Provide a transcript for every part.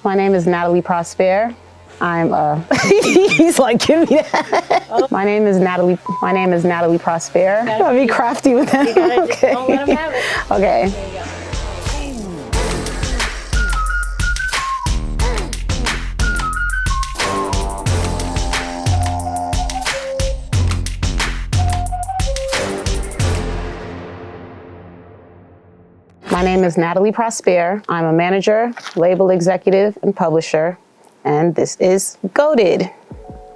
My name is Natalie Prospere. I'm he's like, give me that. My name is Natalie Prospere. I'll be crafty with him. Okay. Don't let him have it. Okay. There you go. My name is Natalie Prospere. I'm a manager, label executive, and publisher, and this is Goated.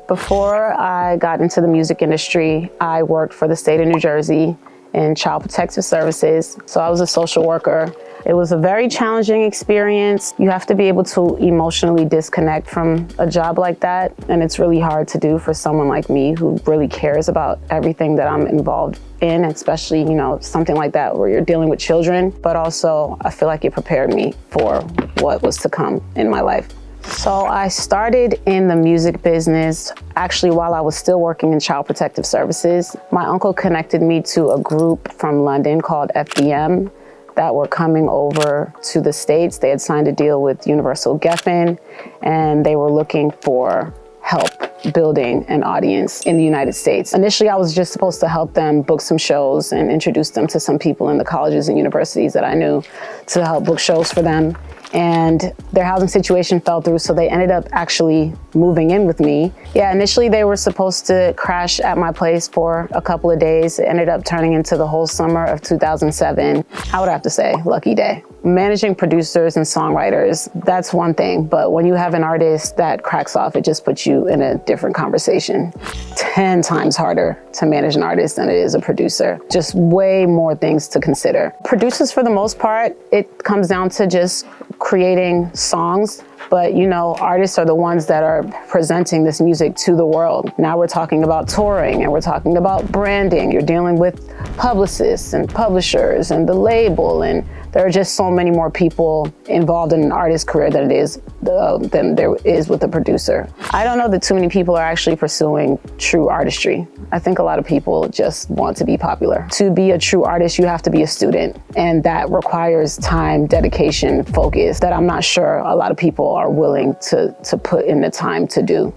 Before I got into the music industry, I worked for the state of New Jersey in Child Protective Services, so I was a social worker. It was a very challenging experience. You have to be able to emotionally disconnect from a job like that, and it's really hard to do for someone like me who really cares about everything that I'm involved in, especially, you know, something like that where you're dealing with children, but also I feel like it prepared me for what was to come in my life. So I started in the music business actually while I was still working in Child Protective Services. My uncle connected me to a group from London called FBM that were coming over to the States. They had signed a deal with Universal Geffen, and they were looking for help building an audience in the United States. Initially, I was just supposed to help them book some shows and introduce them to some people in the colleges and universities that I knew to help book shows for them. And their housing situation fell through, so they ended up actually moving in with me. Yeah, initially they were supposed to crash at my place for a couple of days. It ended up turning into the whole summer of 2007. I would have to say, Lucky Daye. Managing producers and songwriters, that's one thing, but when you have an artist that cracks off, it just puts you in a different conversation. 10 times harder to manage an artist than it is a producer. Just way more things to consider. Producers, for the most part, it comes down to just creating songs, but you know, artists are the ones that are presenting this music to the world. Now we're talking about touring and we're talking about branding. You're dealing with publicists and publishers and the label, and there are just so many more people involved in an artist's career than there is with a producer. I don't know that too many people are actually pursuing true artistry. I think a lot of people just want to be popular. To be a true artist, you have to be a student, and that requires time, dedication, focus that I'm not sure a lot of people are willing to put in the time to do.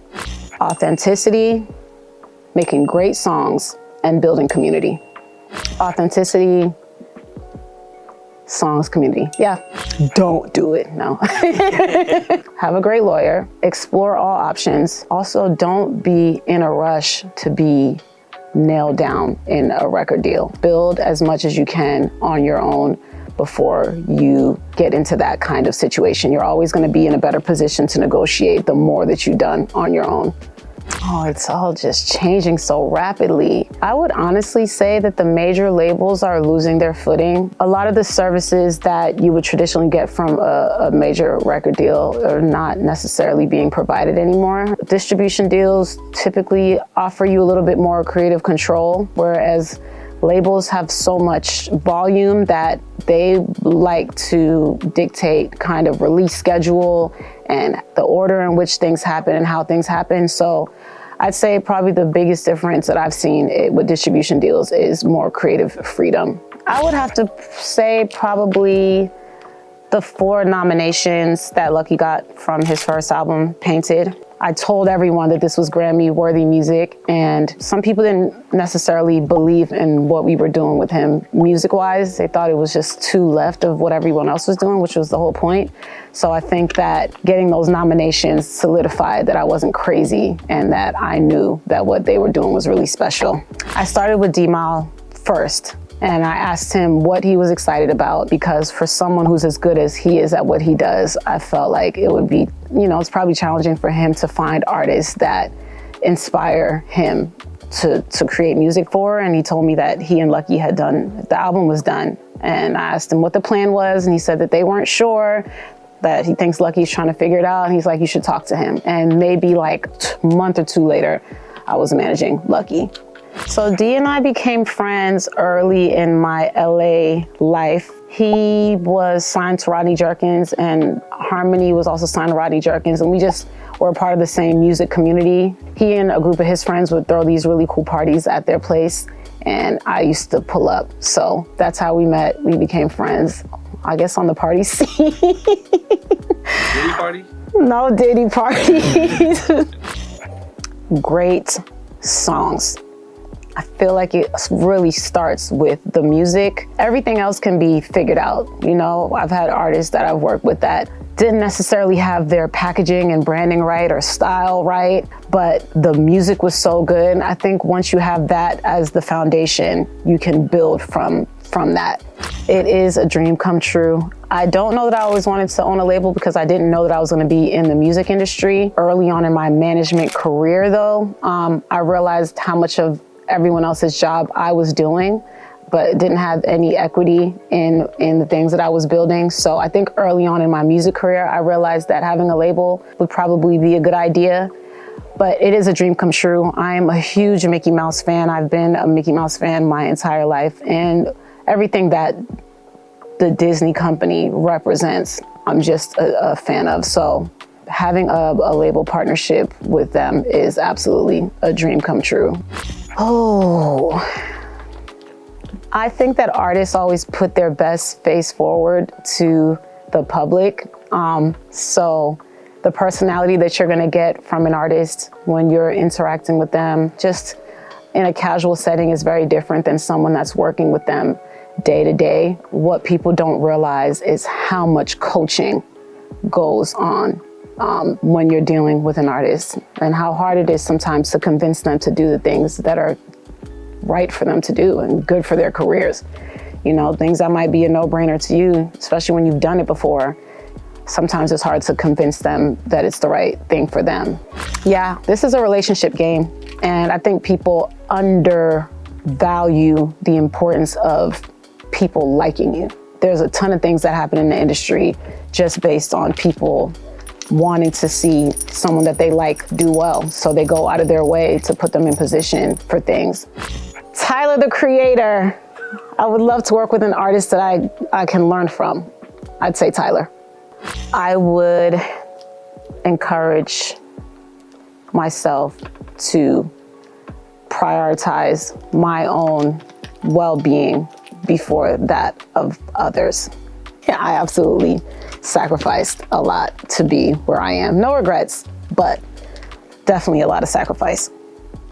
Authenticity, making great songs, and building community. Authenticity, songs, community. Yeah, don't do it, no. Have a great lawyer, explore all options. Also, don't be in a rush to be nailed down in a record deal. Build as much as you can on your own before you get into that kind of situation. You're always gonna be in a better position to negotiate the more that you've done on your own. Oh, it's all just changing so rapidly. I would honestly say that the major labels are losing their footing. A lot of the services that you would traditionally get from a major record deal are not necessarily being provided anymore. Distribution deals typically offer you a little bit more creative control, whereas labels have so much volume that they like to dictate kind of release schedule and the order in which things happen and how things happen. So I'd say probably the biggest difference that I've seen with distribution deals is more creative freedom. I would have to say probably the 4 nominations that Lucky got from his first album, Painted. I told everyone that this was Grammy-worthy music, and some people didn't necessarily believe in what we were doing with him music-wise. They thought it was just too left of what everyone else was doing, which was the whole point. So I think that getting those nominations solidified that I wasn't crazy and that I knew that what they were doing was really special. I started with Demile first, and I asked him what he was excited about, because for someone who's as good as he is at what he does, I felt like it would be, you know, it's probably challenging for him to find artists that inspire him to create music for. And he told me that he and Lucky had done, the album was done. And I asked him what the plan was, and he said that they weren't sure, that he thinks Lucky's trying to figure it out. And he's like, you should talk to him. And maybe like a month or 2 later, I was managing Lucky. So D and I became friends early in my LA life. He was signed to Rodney Jerkins, and Harmony was also signed to Rodney Jerkins, and we just were a part of the same music community. He and a group of his friends would throw these really cool parties at their place, and I used to pull up. So that's how we met. We became friends. I guess on the party scene. Diddy party? No Diddy parties. Great songs. I feel like it really starts with the music. Everything else can be figured out. You know, I've had artists that I've worked with that didn't necessarily have their packaging and branding right or style right, but the music was so good. I think once you have that as the foundation, you can build from that. It is a dream come true. I don't know that I always wanted to own a label because I didn't know that I was going to be in the music industry. Early on in my management career though, I realized how much of everyone else's job I was doing, but didn't have any equity in the things that I was building. So I think early on in my music career, I realized that having a label would probably be a good idea, but it is a dream come true. I am a huge Mickey Mouse fan. I've been a Mickey Mouse fan my entire life, and everything that the Disney company represents, I'm just a fan of. So having a label partnership with them is absolutely a dream come true. Oh, I think that artists always put their best face forward to the public. So the personality that you're gonna get from an artist when you're interacting with them, just in a casual setting, is very different than someone that's working with them day to day. What people don't realize is how much coaching goes on when you're dealing with an artist, and how hard it is sometimes to convince them to do the things that are right for them to do and good for their careers. You know, things that might be a no-brainer to you, especially when you've done it before. Sometimes it's hard to convince them that it's the right thing for them. Yeah, this is a relationship game, and I think people undervalue the importance of people liking you. There's a ton of things that happen in the industry just based on people wanting to see someone that they like do well. So they go out of their way to put them in position for things. Tyler, the Creator. I would love to work with an artist that I can learn from. I'd say Tyler. I would encourage myself to prioritize my own well-being before that of others. Yeah, I absolutely sacrificed a lot to be where I am. No regrets, but definitely a lot of sacrifice.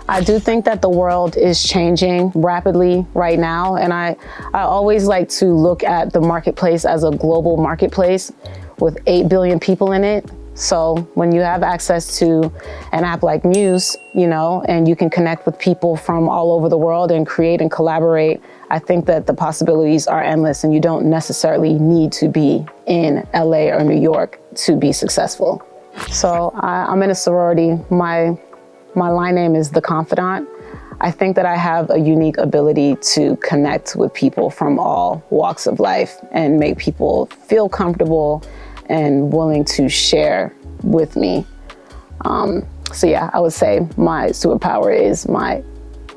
I do think that the world is changing rapidly right now, and I always like to look at the marketplace as a global marketplace with 8 billion people in it. So when you have access to an app like Muse, you know, and you can connect with people from all over the world and create and collaborate, I think that the possibilities are endless, and you don't necessarily need to be in LA or New York to be successful. So I'm in a sorority. My line name is The Confidant. I think that I have a unique ability to connect with people from all walks of life and make people feel comfortable and willing to share with me. So yeah, I would say my superpower is my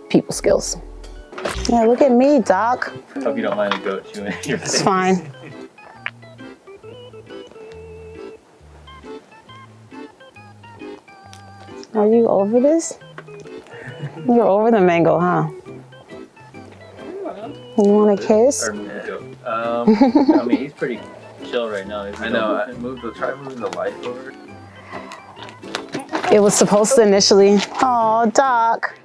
people skills. Yeah, look at me, Doc. Hope you don't mind a goat chewing in your face. It's fine. Are you over this? You're over the mango, huh? You want a kiss? Or move the goat. I mean, he's pretty chill right now. I know. Try moving the light over. It was supposed to initially. Oh, Doc.